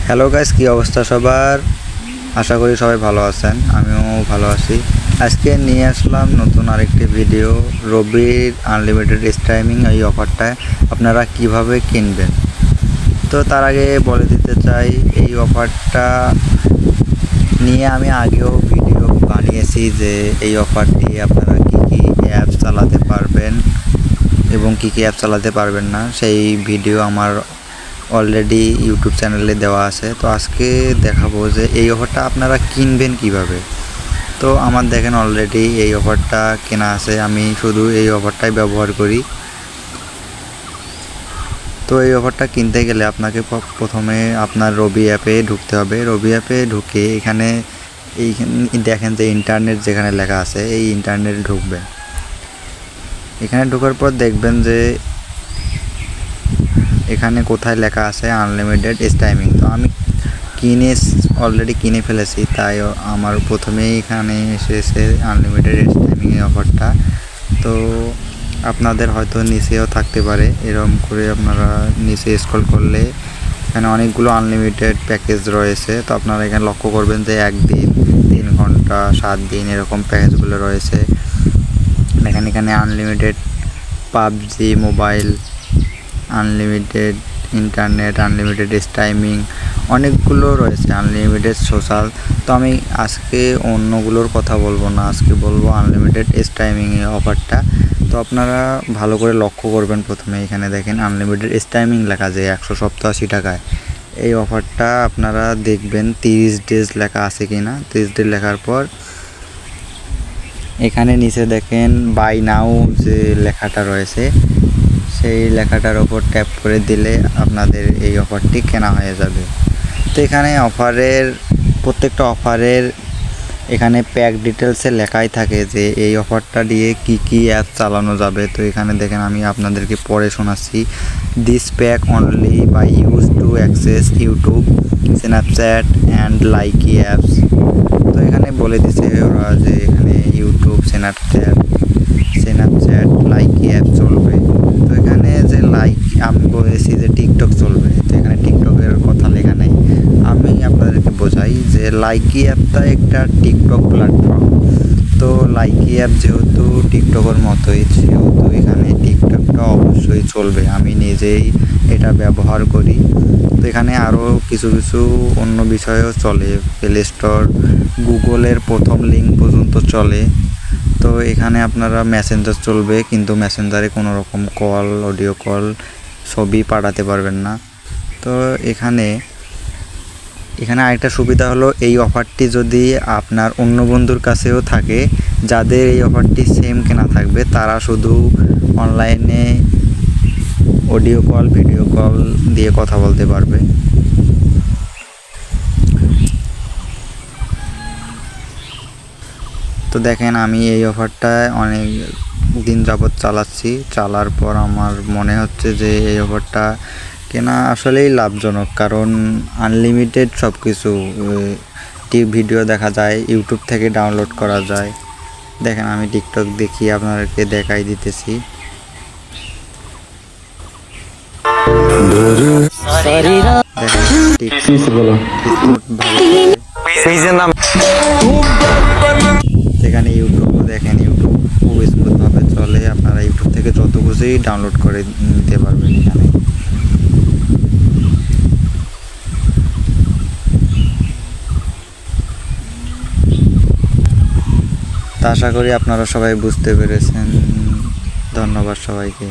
Hello guys, কি অবস্থা সবার? আশা করি সবাই ভালো আছেন, আমিও ভালো আছি। আজকে নিয়ে আসলাম নতুন আরেকটি ভিডিও, রবির আনলিমিটেড স্ট্রিমিং এই অফারটা আপনারা কিভাবে কিনবেন। তো তার আগে বলে দিতে চাই, এই অফারটা নিয়ে আমি আগেও ভিডিও বানিয়েছি যে এই অফার দিয়ে আপনারা কি কি অ্যাপ চালাতে পারবেন এবং কি কি অ্যাপ চালাতে পারবেন না, সেই ভিডিও আমার অলরেডি ইউটিউব চ্যানেলে দেওয়া আছে। তো আজকে দেখাবো যে এই অফারটা আপনারা কিনবেন কিভাবে। তো আমার দেখেন অলরেডি এই অফারটা কেনা আছে, আমি শুধু এই অফারটাই ব্যবহার করি। তো এই অফারটা কিনতে গেলে আপনাকে প্রথমে আপনার রবি অ্যাপে ঢুকতে হবে। রবি অ্যাপে ঢুকে এখানে দেখেন যে ইন্টারনেট যেখানে লেখা আছে, এই ইন্টারনেটে ঢুকবেন। এখানে ঢোকার পর দেখবেন যে এখানে কোথায় লেখা আছে আনলিমিটেড স্ট্রিমিং। তো আমি অলরেডি কিনে ফেলেছি, তাই আমার প্রথমেই এখানে এসেছে আনলিমিটেড স্ট্রিমিং অফারটা। তো আপনাদের হয়তো নিচেও থাকতে পারে, এরকম করে আপনারা নিচে স্ক্রল করলে এখানে অনেকগুলো আনলিমিটেড প্যাকেজ রয়েছে। তো আপনারা এখানে লক্ষ্য করবেন যে 1 দিন, 3 ঘন্টা, 7 দিন এরকম প্যাকেজগুলো রয়েছে। এখানে unlimited PUBG mobile, unlimited internet, unlimited streaming অনেকগুলো রয়েছে, আনলিমিটেড সোশ্যাল। তো আমি আজকে অন্যগুলোর কথা বলবো না, আজকে বলবো আনলিমিটেড স্ট্রিমিংয়ের অফারটা। তো আপনারা ভালো করে লক্ষ্য করবেন, প্রথমে এখানে দেখেন আনলিমিটেড স্ট্রিমিং লেখা যায় 187 টাকায়। এই অফারটা আপনারা দেখবেন 30 ডেজ লেখা আছে কি না। 30 ডেজ লেখার পর এখানে নিচে দেখেন বাই নাও যে লেখাটা রয়েছে, সেই লেখাটার ওপর ট্যাপ করে দিলে আপনাদের এই অফারটি কেনা হয়ে যাবে। তো এখানে প্রত্যেকটা অফারের এখানে প্যাক ডিটেলসে লেখাই থাকে যে এই অফারটা দিয়ে কি কি অ্যাপ চালানো যাবে। তো এখানে দেখেন আমি আপনাদেরকে পড়ে শোনাচ্ছি। This pack only by use to access YouTube, Snapchat and Likee apps. তো এখানে বলে দিছে ওরা যে এখানে ইউটিউব, স্ন্যাপচ্যাট, লাইকি অ্যাপ চলবে। তো এখানে যে আমি বলেছি যে টিকটক চলবে, তো এখানে টিকটকের কথা লেখা নেই। আমি আপনাদেরকে বোঝাই যে লাইকি অ্যাপটা একটা টিকটক প্ল্যাটফর্ম। তো লাইকি অ্যাপ যেহেতু টিকটকের মতোই, সেহেতু এখানে টিকটকটা অবশ্যই চলবে। আমি নিজেই এটা ব্যবহার করি। তো এখানে আরও কিছু অন্য বিষয়েও চলে, প্লে স্টোর, গুগলের প্রথম লিঙ্ক পর্যন্ত চলে। তো এখানে আপনারা মেসেঞ্জার চলবে, কিন্তু মেসেঞ্জারে কোনো রকম কল, অডিও কল, ছবি পাঠাতে পারবেন না। তো এখানে আরেকটা সুবিধা হলো, এই অফারটি যদি আপনার অন্য বন্ধুর কাছেও থাকে, যাদের এই অফারটি সেম কেনা থাকবে, তারা শুধু অনলাইনে অডিও কল, ভিডিও কল দিয়ে কথা বলতে পারবে। তো দেখেন আমি এই অফারটা অনেক দিন যাবৎ চালাচ্ছি, চালার পর আমার মনে হচ্ছে যে এই অফারটা কেনা আসলেই লাভজনক। কারণ আনলিমিটেড সব কিছু ভিডিও দেখা যায়, ইউটিউব থেকে ডাউনলোড করা যায়। দেখেন আমি টিকটক দেখি, আপনাদেরকে দেখাই দিতেছি। এখানে ইউটিউব দেখেন, ইউটিউব খুব স্মুথভাবে চলে। আপনারা ইউটিউব থেকে যত কিছুই ডাউনলোড করে নিতে পারবেন এখানে। তা আশা করি আপনারা সবাই বুঝতে পেরেছেন। ধন্যবাদ সবাইকে।